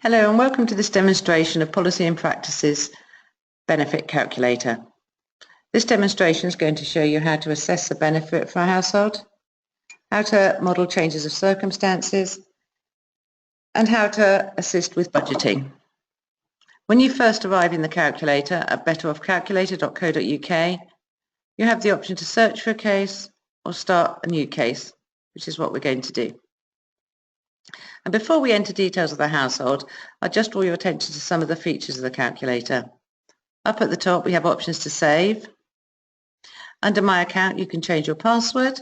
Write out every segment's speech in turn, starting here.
Hello and welcome to this demonstration of Policy and Practices Benefit Calculator. This demonstration is going to show you how to assess the benefit for a household, how to model changes of circumstances, and how to assist with budgeting. When you first arrive in the calculator at betteroffcalculator.co.uk, you have the option to search for a case or start a new case, which is what we're going to do. And before we enter details of the household, I'll just draw your attention to some of the features of the calculator. Up at the top, we have options to save. Under My Account, you can change your password.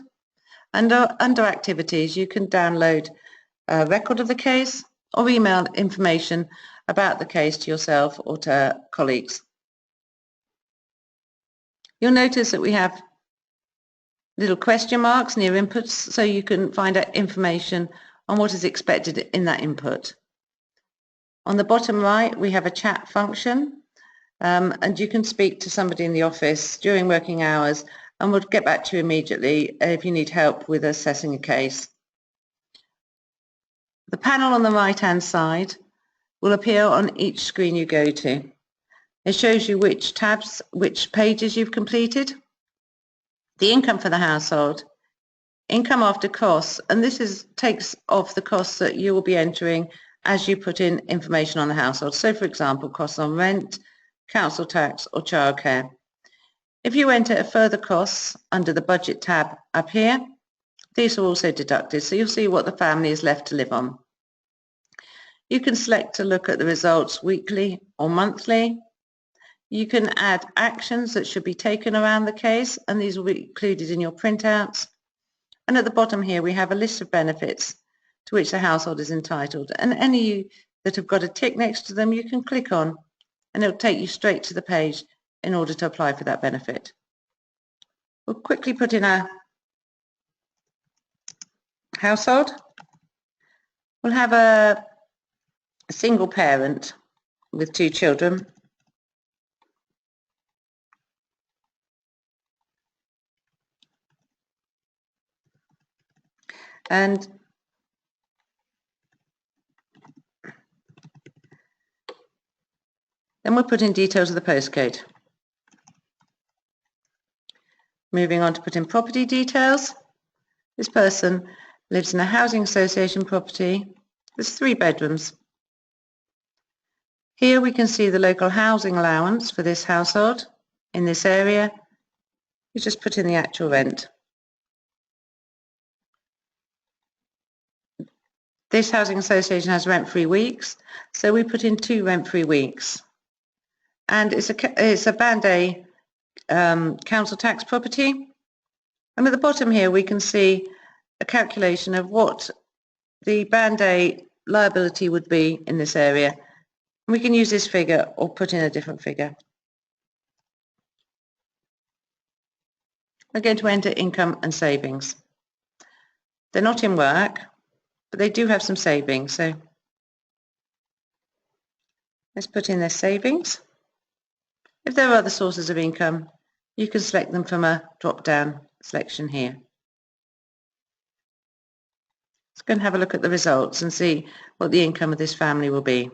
Under Activities, you can download a record of the case or email information about the case to yourself or to colleagues. You'll notice that we have little question marks near inputs, so you can find out information on what is expected in that input. On the bottom right, we have a chat function, and you can speak to somebody in the office during working hours, and we'll get back to you immediately if you need help with assessing a case. The panel on the right-hand side will appear on each screen you go to. It shows you which tabs, which pages you've completed, the income for the household, income after costs, and this takes off the costs that you will be entering as you put in information on the household. So for example, costs on rent, council tax or childcare. If you enter further costs under the budget tab up here, these are also deducted, so you'll see what the family is left to live on. You can select to look at the results weekly or monthly. You can add actions that should be taken around the case, and these will be included in your printouts. And at the bottom here, we have a list of benefits to which the household is entitled. And any that have got a tick next to them, you can click on, and it'll take you straight to the page in order to apply for that benefit. We'll quickly put in our household. We'll have a single parent with 2 children. And then we'll put in details of the postcode. Moving on to put in property details. This person lives in a housing association property. There's 3 bedrooms. Here we can see the local housing allowance for this household in this area. You just put in the actual rent. This housing association has rent-free weeks, so we put in 2 rent-free weeks. And it's a Band A council tax property. And at the bottom here we can see a calculation of what the Band A liability would be in this area. And we can use this figure or put in a different figure. We're going to enter income and savings. They're not in work, but they do have some savings, so let's put in their savings. If there are other sources of income, you can select them from a drop-down selection here. Let's go and have a look at the results and see what the income of this family will be.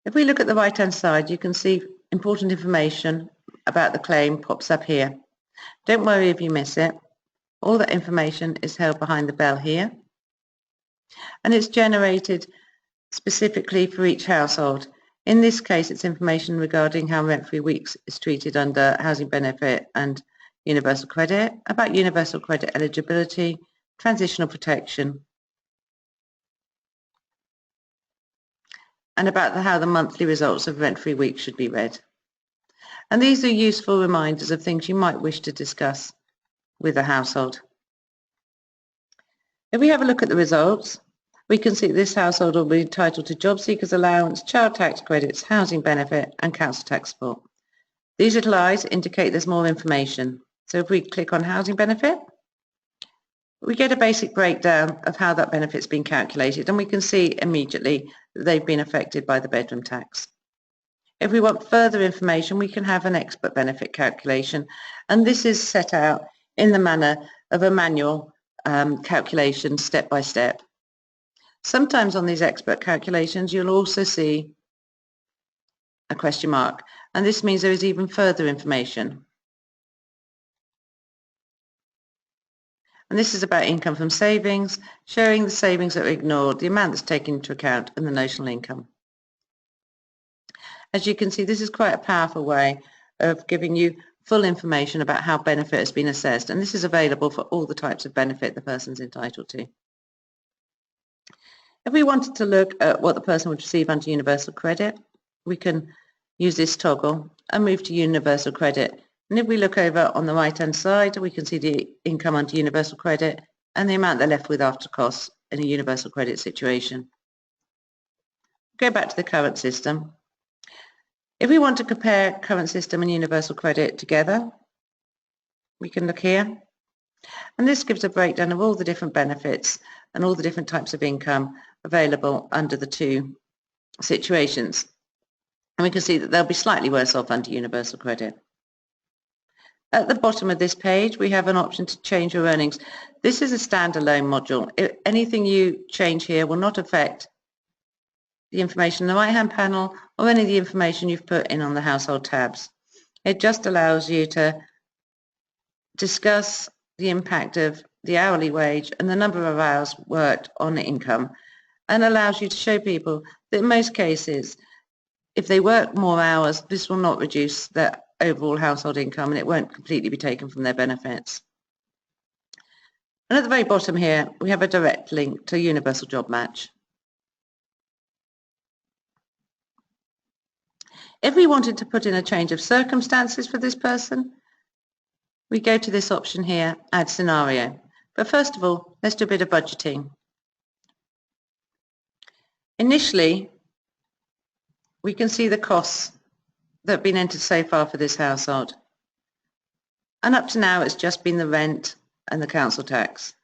If we look at the right-hand side, you can see important information about the claim pops up here. Don't worry if you miss it. All that information is held behind the bell here, and it's generated specifically for each household. In this case, it's information regarding how rent-free weeks is treated under housing benefit and universal credit, about universal credit eligibility, transitional protection, and about how the monthly results of rent-free weeks should be read. And these are useful reminders of things you might wish to discuss with a household. If we have a look at the results, we can see that this household will be entitled to job seekers allowance, child tax credits, housing benefit and council tax support. These little eyes indicate there's more information. So if we click on housing benefit, we get a basic breakdown of how that benefit's been calculated, and we can see immediately that they've been affected by the bedroom tax. If we want further information, we can have an expert benefit calculation, and this is set out in the manner of a manual calculation step by step. Sometimes on these expert calculations you'll also see a question mark, and this means there is even further information. And this is about income from savings, showing the savings that are ignored, the amount that's taken into account, and the notional income. As you can see, this is quite a powerful way of giving you full information about how benefit has been assessed, and this is available for all the types of benefit the person's entitled to. If we wanted to look at what the person would receive under universal credit, we can use this toggle and move to universal credit. And if we look over on the right hand side, we can see the income under universal credit and the amount they're left with after costs in a universal credit situation. Go back to the current system. If we want to compare current system and universal credit together, we can look here. And this gives a breakdown of all the different benefits and all the different types of income available under the two situations. And we can see that they'll be slightly worse off under universal credit. At the bottom of this page, we have an option to change your earnings. This is a standalone module. Anything you change here will not affect the information in the right-hand panel or any of the information you've put in on the household tabs. It just allows you to discuss the impact of the hourly wage and the number of hours worked on income, and allows you to show people that in most cases, if they work more hours, this will not reduce their overall household income and it won't completely be taken from their benefits. And at the very bottom here, we have a direct link to Universal Job Match. If we wanted to put in a change of circumstances for this person, we go to this option here, Add Scenario. But first of all, let's do a bit of budgeting. Initially, we can see the costs that have been entered so far for this household. And up to now, it's just been the rent and the council tax.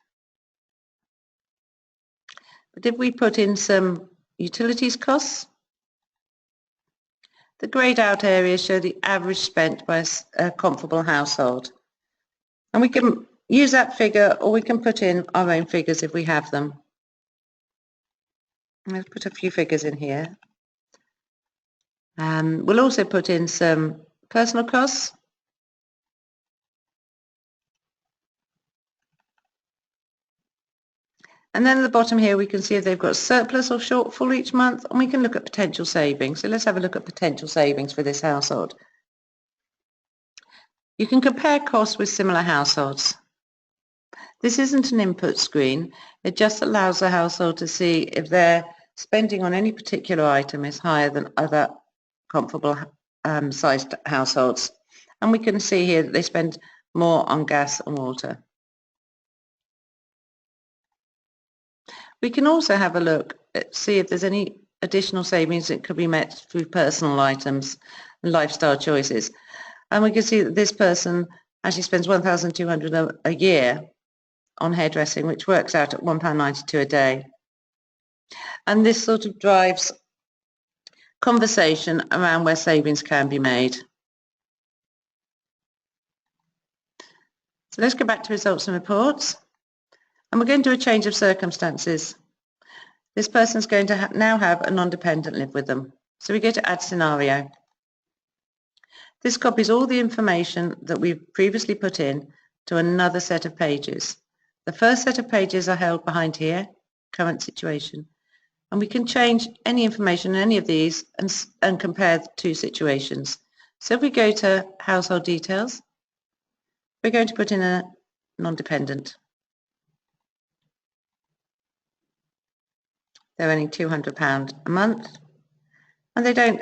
But if we put in some utilities costs, the greyed out areas show the average spent by a comparable household. And we can use that figure, or we can put in our own figures if we have them. Let's put a few figures in here. We'll also put in some personal costs. And then at the bottom here, we can see if they've got surplus or shortfall each month, and we can look at potential savings. So let's have a look at potential savings for this household. You can compare costs with similar households. This isn't an input screen. It just allows the household to see if their spending on any particular item is higher than other comparable sized households. And we can see here that they spend more on gas and water. We can also have a look at see if there's any additional savings that could be met through personal items and lifestyle choices. And we can see that this person actually spends $1,200 a year on hairdressing, which works out at £1.92 a day. And this sort of drives conversation around where savings can be made. So let's go back to results and reports. And we're going to do a change of circumstances. This person's going to now have a non-dependent live with them. So we go to Add Scenario. This copies all the information that we've previously put in to another set of pages. The first set of pages are held behind here, current situation. And we can change any information in any of these and compare the two situations. So if we go to Household Details, we're going to put in a non-dependent. They're earning £200 a month, and they don't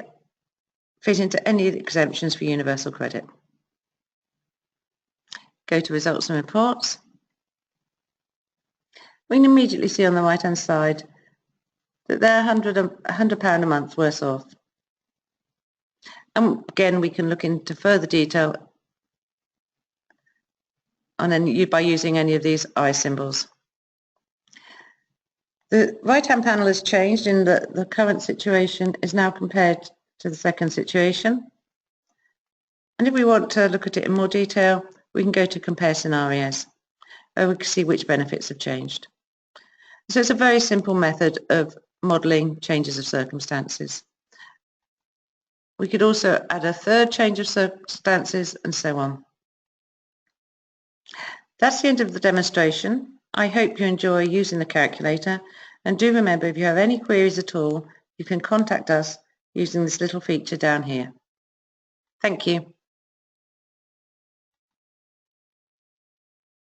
fit into any of the exemptions for universal credit. Go to Results and Reports. We can immediately see on the right hand side that they're £100 a month worse off. And again, we can look into further detail on by using any of these eye symbols. The right-hand panel has changed in that the current situation is now compared to the second situation. And if we want to look at it in more detail, we can go to Compare Scenarios, where we can see which benefits have changed. So it's a very simple method of modelling changes of circumstances. We could also add a third change of circumstances and so on. That's the end of the demonstration. I hope you enjoy using the calculator, and do remember, if you have any queries at all, you can contact us using this little feature down here. Thank you.